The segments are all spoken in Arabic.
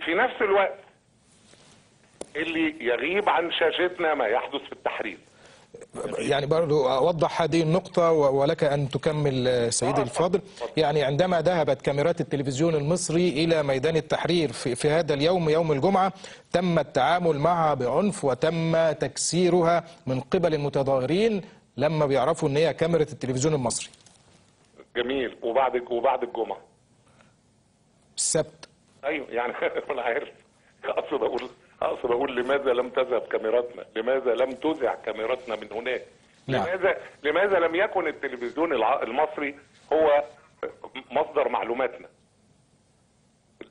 في نفس الوقت اللي يغيب عن شاشتنا ما يحدث في التحرير. يعني برضو أوضح هذه النقطة ولك أن تكمل سيدي الفاضل. يعني عندما ذهبت كاميرات التلفزيون المصري إلى ميدان التحرير في هذا اليوم، يوم الجمعة، تم التعامل معها بعنف وتم تكسيرها من قبل المتظاهرين لما بيعرفوا أن هي كاميرا التلفزيون المصري. جميل. وبعد الجمعة السبت. أيوه يعني أنا عارف. أقصد أقول لماذا لم تذهب كاميراتنا؟ لماذا لم تذع كاميراتنا من هناك؟ نعم. لماذا لم يكن التلفزيون المصري هو مصدر معلوماتنا؟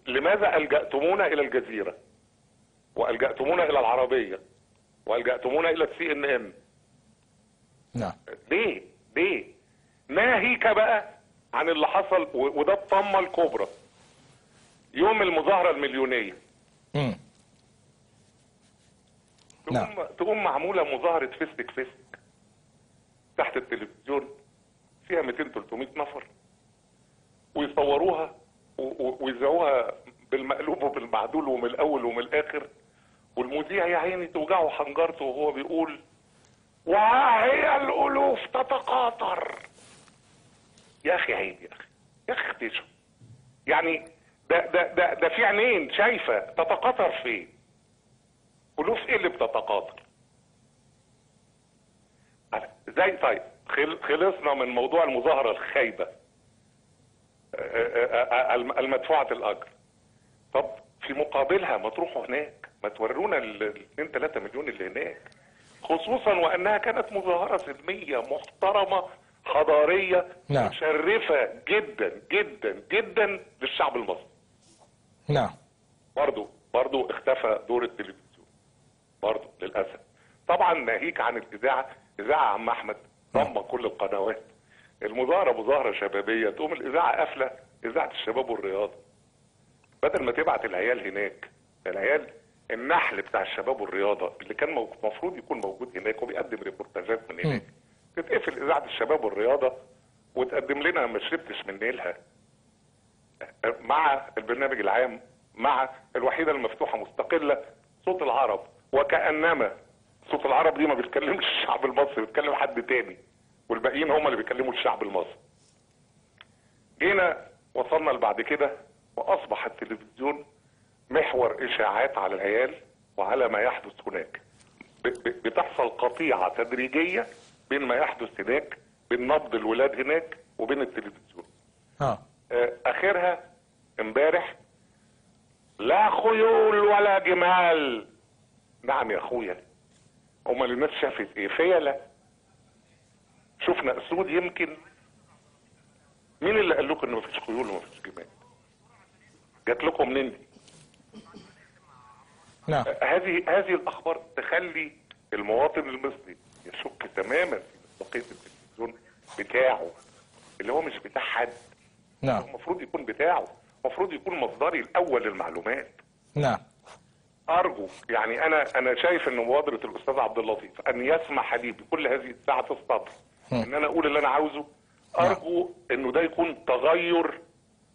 لماذا ألجأتمونا إلى الجزيرة؟ وألجأتمونا إلى العربية؟ وألجأتمونا إلى CNN؟ نعم. ليه؟ ناهيك بقى عن اللي حصل، وده الطمة الكبرى يوم المظاهرة المليونية. نعم. تقوم معمولة مظاهرة فيستك تحت التلفزيون فيها 200-300 نفر، ويصوروها ويذيعوها بالمقلوب وبالمعدول ومن الاول ومن الاخر، والمذيع يا عيني توجعه حنجرته وهو بيقول وهي الالوف تتقاطر. يا اخي عيب، يا اخي اختشوا. يعني ده في عينين شايفه تتقاطر فين؟ الوف ايه اللي بتتقاطر؟ زي طيب خلصنا من موضوع المظاهره الخايبه المدفوعه الاجر. طب في مقابلها ما تروحوا هناك، ما تورونا ال 2-3 مليون اللي هناك، خصوصا وانها كانت مظاهره سلميه محترمه حضاريه. نعم. مشرفه جدا جدا جدا للشعب المصري. نعم. برضو اختفى دور التلفزيون برضو للاسف. طبعا ناهيك عن الاذاعه عم احمد ضم كل القنوات. المظاهره مظاهره شبابيه، تقوم الاذاعه قافله اذاعه الشباب والرياضه، بدل ما تبعت العيال هناك. العيال النحل بتاع الشباب والرياضه اللي كان المفروض يكون موجود هناك وبيقدم ريبورتاجات من هناك، تتقفل اذاعه الشباب والرياضه وتقدم لنا ما شربتش من نيلها مع البرنامج العام، مع الوحيده المفتوحه مستقله صوت العرب. وكانما صوت العرب دي ما بيتكلمش الشعب المصري، بيتكلم حد تاني، والباقيين هم اللي بيكلموا الشعب المصري. جينا وصلنا لبعد كده واصبح التلفزيون محور اشاعات على العيال وعلى ما يحدث هناك. بتحصل قطيعه تدريجيه بين ما يحدث هناك، بين نبض الولاد هناك وبين التلفزيون. اخرها امبارح لا خيول ولا جمال. نعم يا اخويا، امال الناس شافت ايه؟ فيلة؟ شفنا اسود يمكن؟ مين اللي قال لكم ان مفيش خيول ومفيش جمال؟ جات لكم منين دي؟ نعم. هذه الاخبار تخلي المواطن المصري يشك تماما في مصداقيه التلفزيون بتاعه، اللي هو مش بتاع حد. نعم. المفروض يكون بتاعه، المفروض يكون مصدري الاول للمعلومات. نعم. ارجو يعني انا شايف ان مبادره الاستاذ عبد اللطيف ان يسمح لي بكل هذه الساعه الصبر ان انا اقول اللي انا عاوزه. ارجو انه ده يكون تغير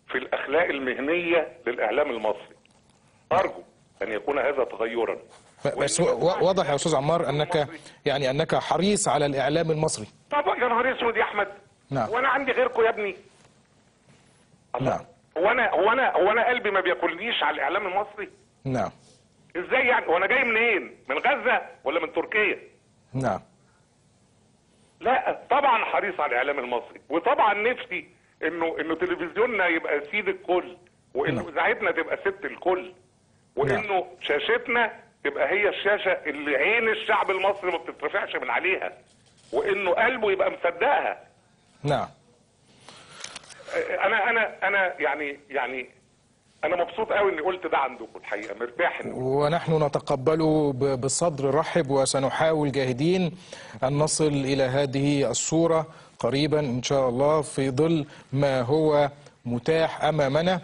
في الاخلاق المهنيه للاعلام المصري. ارجو ان يكون هذا تغيرا. بس واضح يا استاذ عمار انك حريص على الاعلام المصري. طبعا يا نهار اسود يا احمد. نعم. وانا عندي غيركم يا ابني؟ نعم. هو انا قلبي ما بياكلنيش على الاعلام المصري؟ نعم. ازاي يعني؟ وانا جاي منين؟ من غزه ولا من تركيا؟ نعم. لا طبعا حريص على الاعلام المصري، وطبعا نفسي انه تلفزيوننا يبقى سيد الكل، وانه اذاعتنا تبقى ست الكل، وانه شاشتنا تبقى هي الشاشه اللي عين الشعب المصري ما بتترفعش من عليها، وانه قلبه يبقى مصدقها. نعم. انا يعني انا مبسوط قوي اني قلت ده عندكم، الحقيقه مرتاح. ونحن نتقبله بصدر رحب، وسنحاول جاهدين ان نصل الى هذه الصوره قريبا ان شاء الله في ظل ما هو متاح امامنا.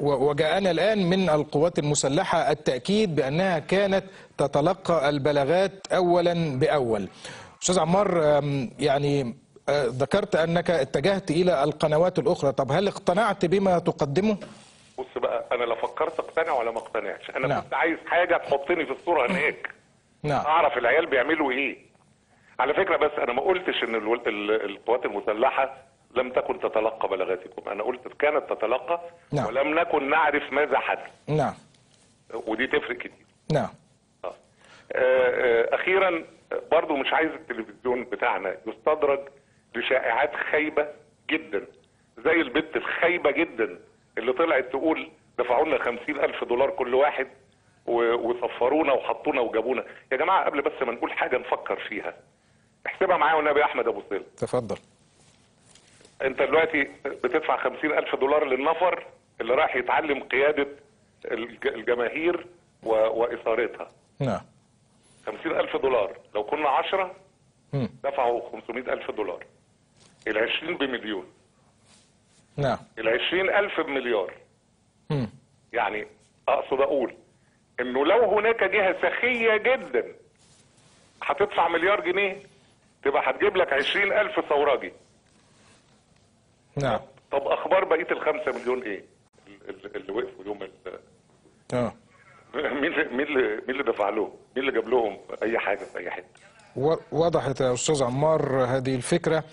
وجاءنا الان من القوات المسلحه التاكيد بانها كانت تتلقى البلاغات اولا باول. استاذ عمار، يعني ذكرت انك اتجهت الى القنوات الاخرى، طب هل اقتنعت بما تقدمه؟ بص بقى، انا لا فكرت اقتنع ولا ما اقتنعش، انا نعم. كنت عايز حاجه تحطني في الصوره هناك، نعم. اعرف العيال بيعملوا ايه. على فكره بس انا ما قلتش ان القوات المسلحه لم تكن تتلقى بلاغاتكم، انا قلت كانت تتلقى نعم. ولم نكن نعرف ماذا حدث، نعم. ودي تفرق كتير. نعم. اخيرا برضو مش عايز التلفزيون بتاعنا يستدرج لشائعات خايبه جدا، زي البت الخايبه جدا اللي طلعت تقول دفعوا لنا $50,000 كل واحد وصفرونا وحطونا وجابونا. يا جماعه قبل بس ما نقول حاجه نفكر فيها، احسبها معايا والنبي احمد ابو سلم. تفضل. انت دلوقتي بتدفع $50,000 للنفر اللي رايح يتعلم قياده الجماهير واثارتها. نعم. $50,000 لو كنا 10 دفعوا $500,000، ال20 بمليون، نعم. ال20,000 بمليار. يعني اقصد اقول انه لو هناك جهه سخيه جدا هتدفع $1,000,000 تبقى هتجيب لك 20,000 ثوراجي. نعم. طب اخبار بقيه ال5 مليون ايه اللي وقفوا يوم مين اللي دفع لهم؟ مين اللي جاب لهم اي حاجه في اي حته؟ وضحت يا أستاذ عمار هذه الفكرة.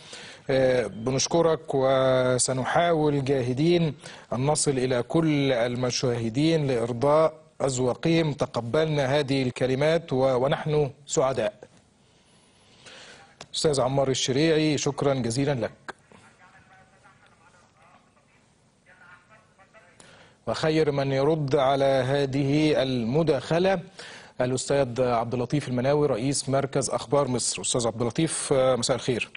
بنشكرك، وسنحاول جاهدين أن نصل إلى كل المشاهدين لإرضاء أذواقهم. تقبلنا هذه الكلمات ونحن سعداء. أستاذ عمار الشريعي، شكرا جزيلا لك. وخير من يرد على هذه المداخلة الأستاذ عبد اللطيف المناوي، رئيس مركز أخبار مصر. أستاذ عبد اللطيف، مساء الخير.